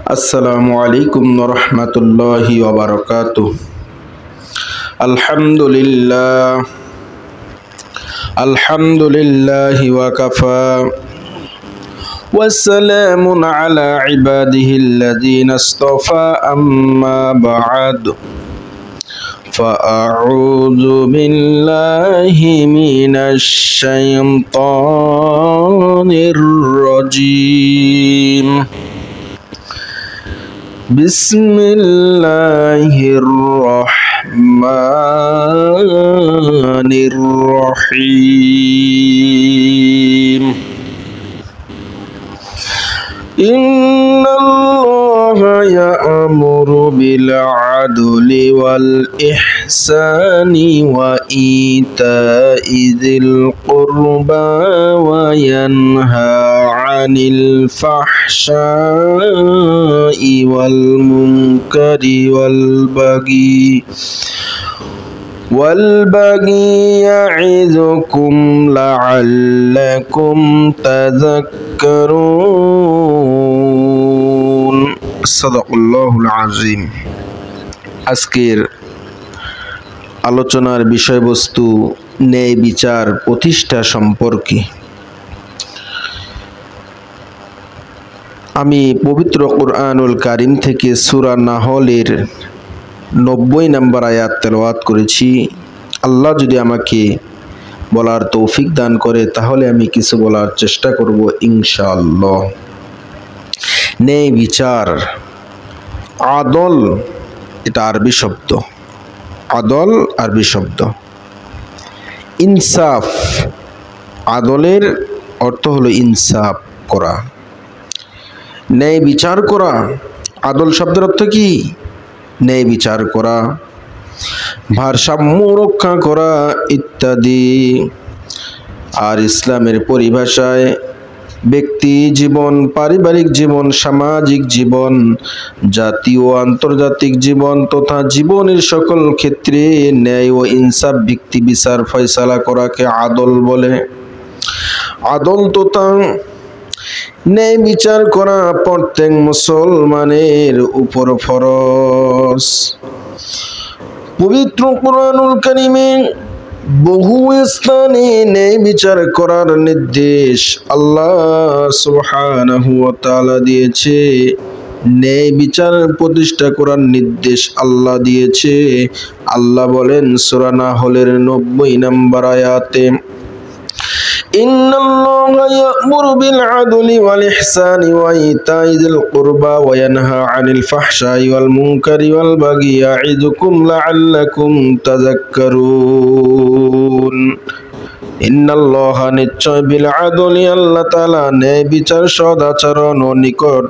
আসসালামু আলাইকুম ওয়া রাহমাতুল্লাহি ওয়া বারাকাতুহু। আলহামদুলিল্লাহি ওয়া কাফা ওয়া সালামুন আলা ইবাদিহিল্লাযীনা ইসতাফা আম্মা বা'দ। ফাআউযু বিল্লাহি মিনাশ শাইতানির রাজীম। বিসমিল্লাহির রহমানির রহিম। ইন্নাল্লাহা ইয়া'মুরু বিল আদলি ওয়াল ইহসানি ওয়া ইতা'i যিল কুরবা ওয়া ইয়ানহা আনিল ফাহশাই ওয়াল মুনকারি ওয়াল বাগি ইয়া'iযুকুম লা'আল্লাকুম তাযাক্কারুন। সাদাকাল্লাহুল আযীম। আজকের আলোচনার বিষয়বস্তু ন্যায় বিচার প্রতিষ্ঠা সম্পর্কে। আমি পবিত্র কুরআনুল কারীম থেকে সূরা নাহলের 90 নম্বর আয়াত তেলাওয়াত করেছি। আল্লাহ যদি আমাকে বলার তৌফিক দান করে তাহলে আমি কিছু বলার চেষ্টা করব ইনশাআল্লাহ। ন্যায় বিচার, আদল, এটা আরবি শব্দ। আদল আরবি শব্দ। ইনসাফ, আদলের অর্থ হলো ইনসাফ করা, ন্যায় বিচার করা। আদল শব্দের অর্থ কি? ন্যায় বিচার করা, ভারসাম্য রক্ষা করা ইত্যাদি। আর ইসলামের পরিভাষায় ব্যক্তি জীবন, পারিবারিক জীবন, সামাজিক জীবন, জাতীয় ও আন্তর্জাতিক জীবন তথা জীবনের সকল ক্ষেত্রে ন্যায় ও ইনসাফ ব্যক্তি বিচার ফয়সালা করাকে আদল বলে। আদল তথা ন্যায় বিচার করা প্রত্যেক মুসলমানের উপর ফরজ। পবিত্র কুরআনুল কারীমে বহু স্থানে ন্যায় বিচার করার নির্দেশ আল্লাহ সুবহানাহু ওয়া তাআলা দিয়েছে। ন্যায় বিচার প্রতিষ্ঠা করার নির্দেশ আল্লাহ দিয়েছে। আল্লাহ বলেন সূরা নাহলের 90 নম্বর আয়াতে, ইন্নাল্লাহা ইয়া'মুরু বিল আদলি ওয়াল ইহসানি ওয়া ইতা'i যিল কুরবা ওয়া ইয়ানহা আনিল ফাহশাই ওয়াল মুনকারি ওয়াল বাগি ইয়া'iযুকুম লা'আল্লাকুম তাযাক্কারুন। ইন্নাল্লাহা নিশ্চয় বিল আদলি আল্লাহ তাআলা ন্যায় বিচার, সদাচরণ ও নিকট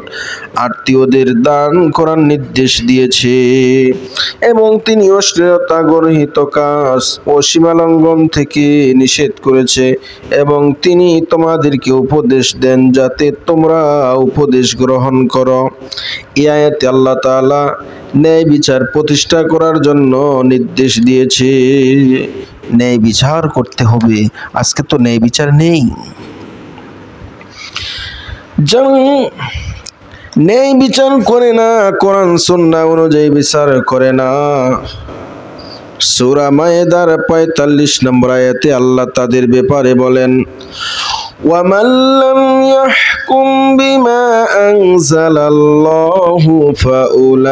আত্মীয়দের দান করার নির্দেশ দিয়েছে এবং তিনি অশ্লীলতা গর্হিত কাজ ও সীমালঙ্ঘন থেকে নিষেধ করেছে এবং তিনি তোমাদেরকে উপদেশ দেন যাতে তোমরা উপদেশ গ্রহণ করো। এই আয়াতে আল্লাহ তাআলা ন্যায় বিচার প্রতিষ্ঠা করার জন্য নির্দেশ দিয়েছে। ন্যায় বিচার করতে হবে। আজকে তো ন্যায় বিচার নেই। যেমন ন্যায় বিচার করে না, কোরআন সুন্নাহ অনুযায়ী বিচার করে না। সূরা মায়েদার 45 নম্বর আয়াতে আল্লাহ তাদের ব্যাপারে বলেন, ওয়ামান লাম ইয়াহকুম বিমা আনজালাল্লাহু ফাউলাইকা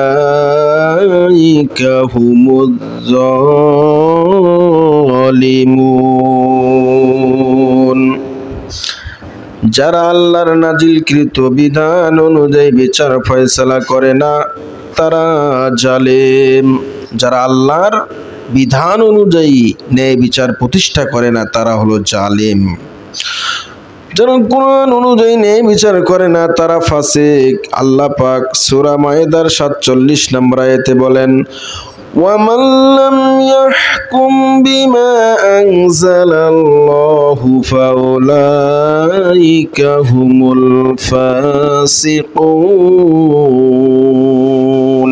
হুমুজ যালিমুন। যারা আল্লাহর নাজিলকৃত বিধান অনুযায়ী বিচার ফয়সালা করে না তারা জালেম। যারা আল্লাহর বিধান অনুযায়ী ন্যায় বিচার প্রতিষ্ঠা করে না তারা হলো জালেম। যারা কোরআন অনুযায়ী ন্যায় বিচার করে না তারা ফাসিক। আল্লাহ পাক সূরা মায়েদার 47 নম্বর আয়াতে বলেন, ওয়ামান লাম ইয়াহকুম বিমা আনজালাল্লাহু ফাউলাইকা হুমুল ফাসিকুন।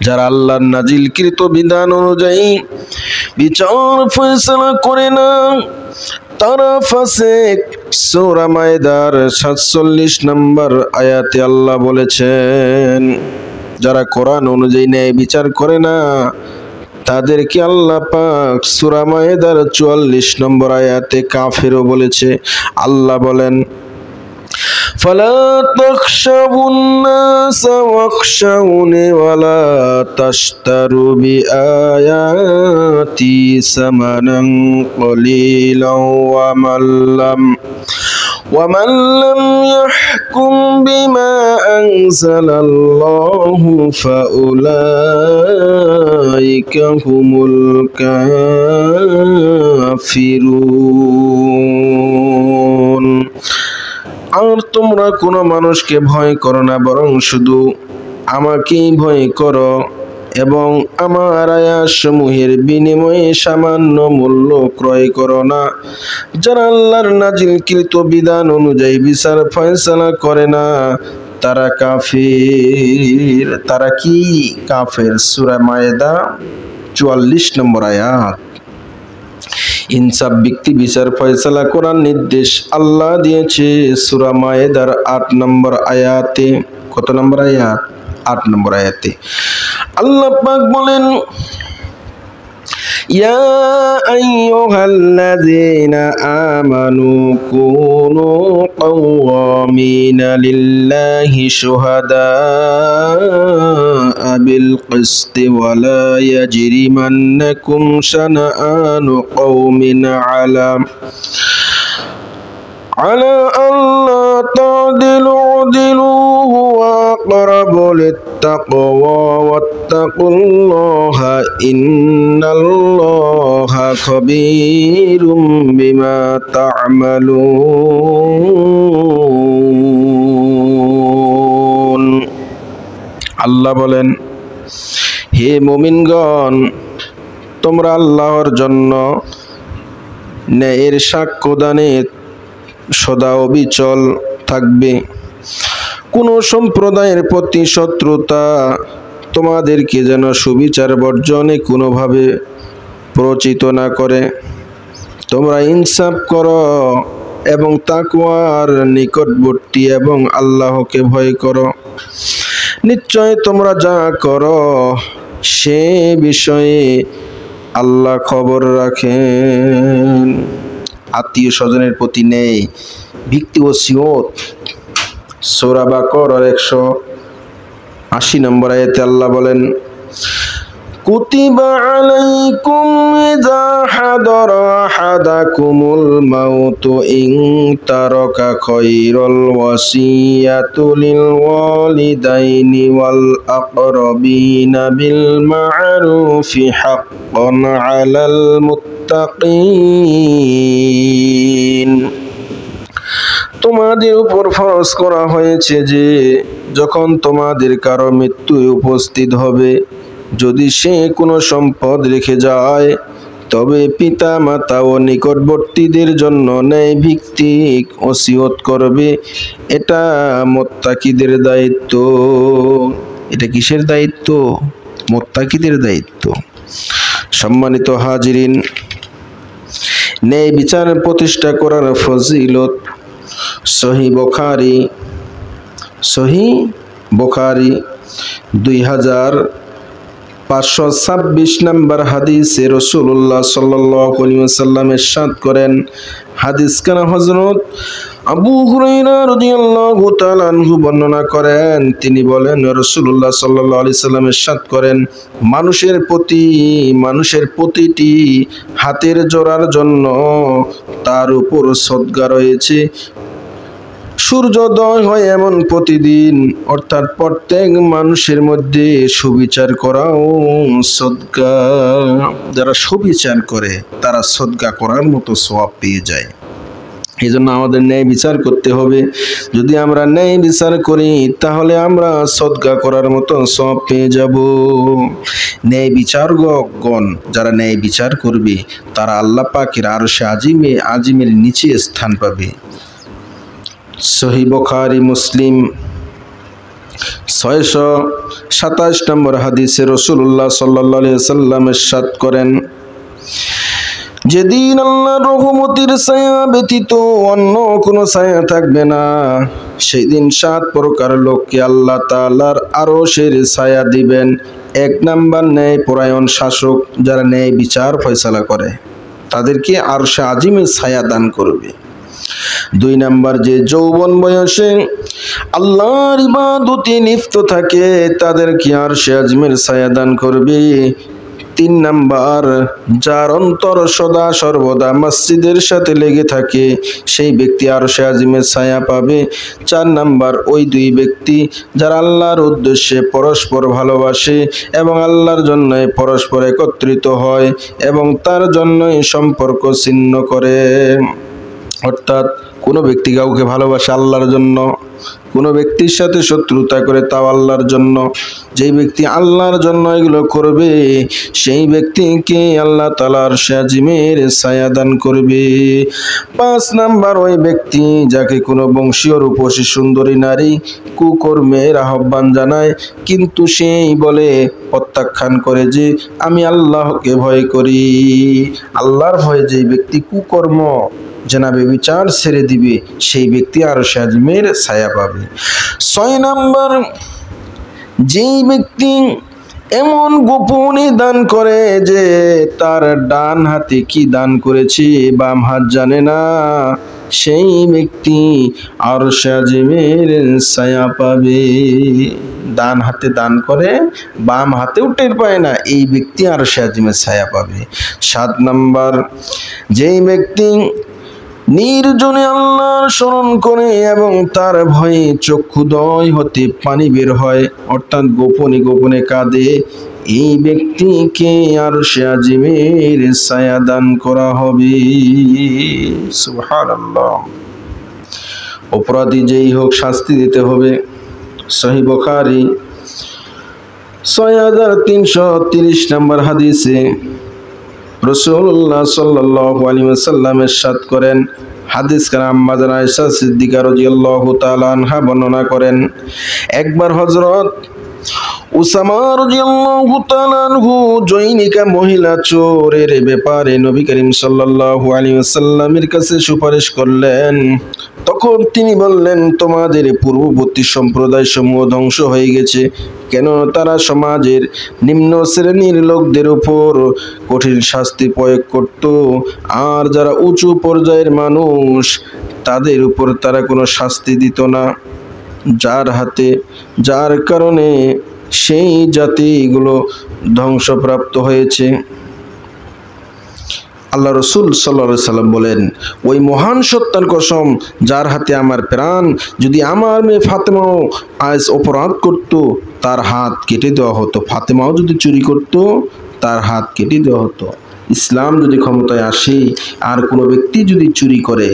যারা আল্লাহর নাজিলকৃত বিধান অনুযায়ী বিচার ফয়সালা করে না তারা ফাসিক। সূরা মায়েদার 47 নম্বর আয়াতে আল্লাহ বলেছেন, যারা কোরআন অনুযায়ী ন্যায় বিচার করে না তাদেরকে আল্লাহ পাক সূরা মায়েদার 44 নম্বর আয়াতে কাফেরও বলেছে। আল্লাহ বলেন, فلا تخشوا الناس واخشوني ولا تشتروا بآياتي ثمنا قليلا ومن لم يحكم بما أنزل الله فأولئك هم الكافرون। আর তোমরা কোনো মানুষকে ভয় করো না, বরং শুধু আমাকেই ভয় করো এবং আমার আয়াতসমূহের বিনিময়ে সামান্য মূল্য ক্রয় করো না। যারা আল্লাহর নাজিলকৃত বিধান অনুযায়ী বিচার ফয়সালা করে না তারা কাফির। তারা কি কাফের? সূরা মায়েদা 44 নম্বর আয়াত। ইনসাফ ব্যক্তি বিচার ফয়সালা করার নির্দেশ আল্লাহ দিয়েছে সূরা মায়েদার 8 নম্বর আয়াতে। কত নম্বর আয়াত? 8 নম্বর আয়াতে আল্লাহ পাক বলেন, ইয়া আইয়ুহাল্লাযীনা আমানু কুনু কাওয়ামিনা লিল্লাহি শুহাদাআ বিল কিসতি ওয়া লা ইয়াজরিমান্নাকুম শানাআনু কওমিন আলা আল্লা তা'দিলু উ'দিলু হুয়া aqrabu লিত-তাকওয়া ওয়াত্তাকুল্লাহা ইন্নাল্লাহা খাবীরুম বিমা তা'মালুন। আল্লাহ বলেন, হে মুমিনগণ, তোমরা আল্লাহর জন্য ন্যায়ের সাক্ষ্য দানে সদা অবিচল থাকবে। কোন সম্প্রদায়ের প্রতি শত্রুতা তোমাদেরকে যেন সুবিচার বর্জনে কোনোভাবে প্ররোচিত না করে। তোমরা ইনসাফ করো এবং তাকওয়ার নিকটবর্তী এবং আল্লাহকে ভয় করো। নিশ্চয় তোমরা যা করো সে বিষয়ে আল্লাহ খবর রাখেন। আত্মীয় স্বজনের প্রতি নেই ভিত্তি ওসিয়ত, সূরা বাকারার 180 নম্বর আয়াতে আল্লাহ বলেন, কুতিবা আলাইকুম ইযা হাদারা আহাদাকুমুল মাউতু ইন তারাকা খায়রাল ওয়াসিয়াতু লিল ওয়ালিদাইনি ওয়াল আকরাবিনা বিল মা'রুফি হাক্কান আলাল মুত্তাকিন। তোমাদের উপর ফরজ করা হয়েছে যে যখন তোমাদের কারো মৃত্যু উপস্থিত হবে, যদি সে কোনো সম্পদ রেখে যায় তবে পিতা মাতা ও নিকটবর্তীদের জন্য ন্যায় ভিত্তিক ওসিয়ত করবে। এটা মুত্তাকিদের দায়িত্ব। এটা কিসের দায়িত্ব? মুত্তাকিদের দায়িত্ব। সম্মানিত হাজিরিন, ন্যায় বিচার প্রতিষ্ঠা করার ফজিলত সহিহ বুখারী 2526 নম্বর হাদিসে রাসূলুল্লাহ সাল্লাল্লাহু আলাইহি ওয়াসাল্লাম ইরশাদ করেন, হাদিস কানা হযরত আবু হুরায়রা রাদিয়াল্লাহু তাআলা আনহু বর্ণনা করেন, তিনি বলেন রাসূলুল্লাহ সাল্লাল্লাহু আলাইহি ওয়াসাল্লাম ইরশাদ করেন, মানুষের প্রতিটি হাতের জোড়ার জন্য তার উপর সদকা রয়েছে। সূর্যোদয় হয় এমন প্রতিদিন, অর্থাৎ প্রত্যেক মানুষের মধ্যে সুবিচার করাও সদকা। যারা সুবিচার করে তারা সদকা করার মতো সওয়াব পেয়ে যায়। এই জন্য আমাদের ন্যায় বিচার করতে হবে। যদি আমরা ন্যায় বিচার করি তাহলে আমরা সদকা করার মতো সওয়াব পেয়ে যাব। ন্যায় বিচারকগণ যারা ন্যায় বিচার করবে তারা আল্লাহ পাকের আরশে আজিমের নিচে স্থান পাবে। সহিহ বুখারী মুসলিম 627 নম্বর হাদিসে রাসূলুল্লাহ সাল্লাল্লাহু আলাইহি ওয়াসাল্লাম ইরশাদ করেন, যেদিন আল্লাহর রহমতের ছায়া ব্যতীত অন্য কোনো ছায়া থাকবে না, সেই দিন 7 প্রকার লোককে আল্লাহ তাআলার আরশের ছায়া দিবেন। 1 নাম্বার ন্যায় পরায়ণ শাসক, যারা ন্যায় বিচার ফয়সালা করে, তাদেরকে আরশে আজিমের ছায়া দান করবে। 2 নাম্বার, যে যৌবন বয়সে আল্লাহর ইবাদতে লিপ্ত থাকে, তাদেরকে আরশে আজিমের ছায়া দান করবে। 3 নাম্বার, যার অন্তর সদা সর্বদা মসজিদের সাথে লেগে থাকে, সেই ব্যক্তি আরশে আজিমের ছায়া পাবে। 4 নাম্বার, ওই 2 ব্যক্তি যারা আল্লাহর উদ্দেশ্যে পরস্পর ভালোবাসে এবং আল্লাহর জন্য পরস্পর একত্রিত হয় এবং তার জন্যই সম্পর্ক ছিন্ন করে। অর্থাৎ কোনো ব্যক্তি কাউকে ভালোবাসে আল্লাহর জন্য, কোনো ব্যক্তির সাথে শত্রুতা করে তাও আল্লাহর জন্য। যেই ব্যক্তি আল্লাহর জন্য এগুলো করবে, সেই ব্যক্তিকে আল্লাহ তাআলা আরশে আজিমের ছায়া দান করবে। 5 নাম্বার, ওই ব্যক্তি যাকে কোনো বংশীয় রূপসী সুন্দরী নারী কুকর্মের আহ্বান জানায়, কিন্তু সেই বলে প্রত্যাখ্যান করে যে আমি আল্লাহকে ভয় করি। আল্লাহর ভয়ে যেই ব্যক্তি কুকর্ম জেনাবে বিচার ছেড়ে দিবে, সেই ব্যক্তি আরশে আজিমের ছায়া পাবে। 6 নাম্বার, যেই ব্যক্তি এমন গোপনে দান করে যে তার ডান হাতে কি দান করেছে বাম হাত জানে না, সেই ব্যক্তি আরশে আজিমের ছায়া পাবে। ডান হাতে দান করে, বাম হাতেও টের পায় না, এই ব্যক্তি আরশে আজিমের ছায়া পাবে। 7 নাম্বার, যেই ব্যক্তি নির্জনে আল্লাহর স্মরণ করে এবং তার ভয়ে চক্ষুদ্বয় হতে পানি বের হয়, অর্থাৎ গোপনে গোপনে কাঁদে, এই ব্যক্তিকে আরশে আজিমের ছায়া দান করা হবে। সুবহানাল্লাহ। অপরাধী যেই হোক শাস্তি দিতে হবে। সহিহ বুখারী 6330 নম্বর হাদিসে রাসূলুল্লাহ সাল্লাল্লাহু আলাইহি ওয়াসাল্লাম ইরশাদ করেন, হাদিস কারা আম্মা জান আয়েশা সিদ্দিকা রাদিয়াল্লাহু তাআলা আনহা বর্ণনা করেন, একবার হযরত উসামা রাদিয়াল্লাহু তাআলা আনহু জৈনিকা মহিলা চোরের ব্যাপারে নবী করিম সাল্লাল্লাহু আলাইহি ওয়াসাল্লামের কাছে সুপারিশ করলেন। তখন তিনি বললেন, তোমাদের পূর্ববর্তী সম্প্রদায় সমূহ ধ্বংস হয়ে গেছে, কেন তারা সমাজের নিম্ন শ্রেণীর লোকদের উপর কঠিন শাস্তি প্রয়োগ করত, আর যারা উঁচু পর্যায়ের মানুষ তাদের উপর তারা কোনো শাস্তি দিত না, যার কারণে সেই জাতিগুলো ধ্বংসপ্রাপ্ত হয়েছে। আল্লাহ রসুল সাল্লাল্লাহু আলাইহি সাল্লাম বলেন, ওই মহান সত্তার কসম যার হাতে আমার প্রাণ, যদি আমার মেয়ে ফাতেমাও আজ অপরাধ করত, তার হাত কেটে দেওয়া হতো। ফাতেমাও যদি চুরি করত, তার হাত কেটে দেওয়া হতো। ইসলাম যদি ক্ষমতায় আসে আর কোনো ব্যক্তি যদি চুরি করে,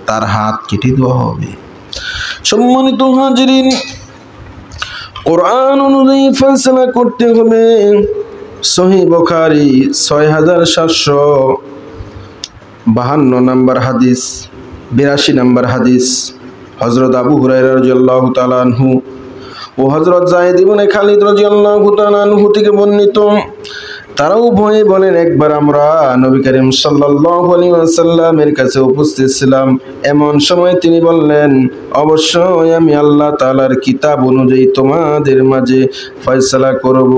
তার হাত কেটে দেওয়া হবে। সম্মানিত হাজিরিন, কোরআন অনুযায়ী ফয়সালা করতে হবে। সহিহ বুখারী 6752 নম্বর হাদিস, 82 নম্বর হাদিস, হযরত আবু হুরায়রা রাদিয়াল্লাহু তাআলা আনহু ও হযরত যায়েদ ইবনে খালিদ রাদিয়াল্লাহু তাআলা আনহু থেকে বর্ণিত, তারা উভয়ে বলেন, একবার আমরা নবী করিম সাল্লাল্লাহু আলাইহি ওয়াসাল্লামের কাছে উপস্থিত ছিলাম। এমন সময় তিনি বললেন, অবশ্যই আমি আল্লাহ তাআলার কিতাব অনুযায়ী তোমাদের মাঝে ফয়সালা করব।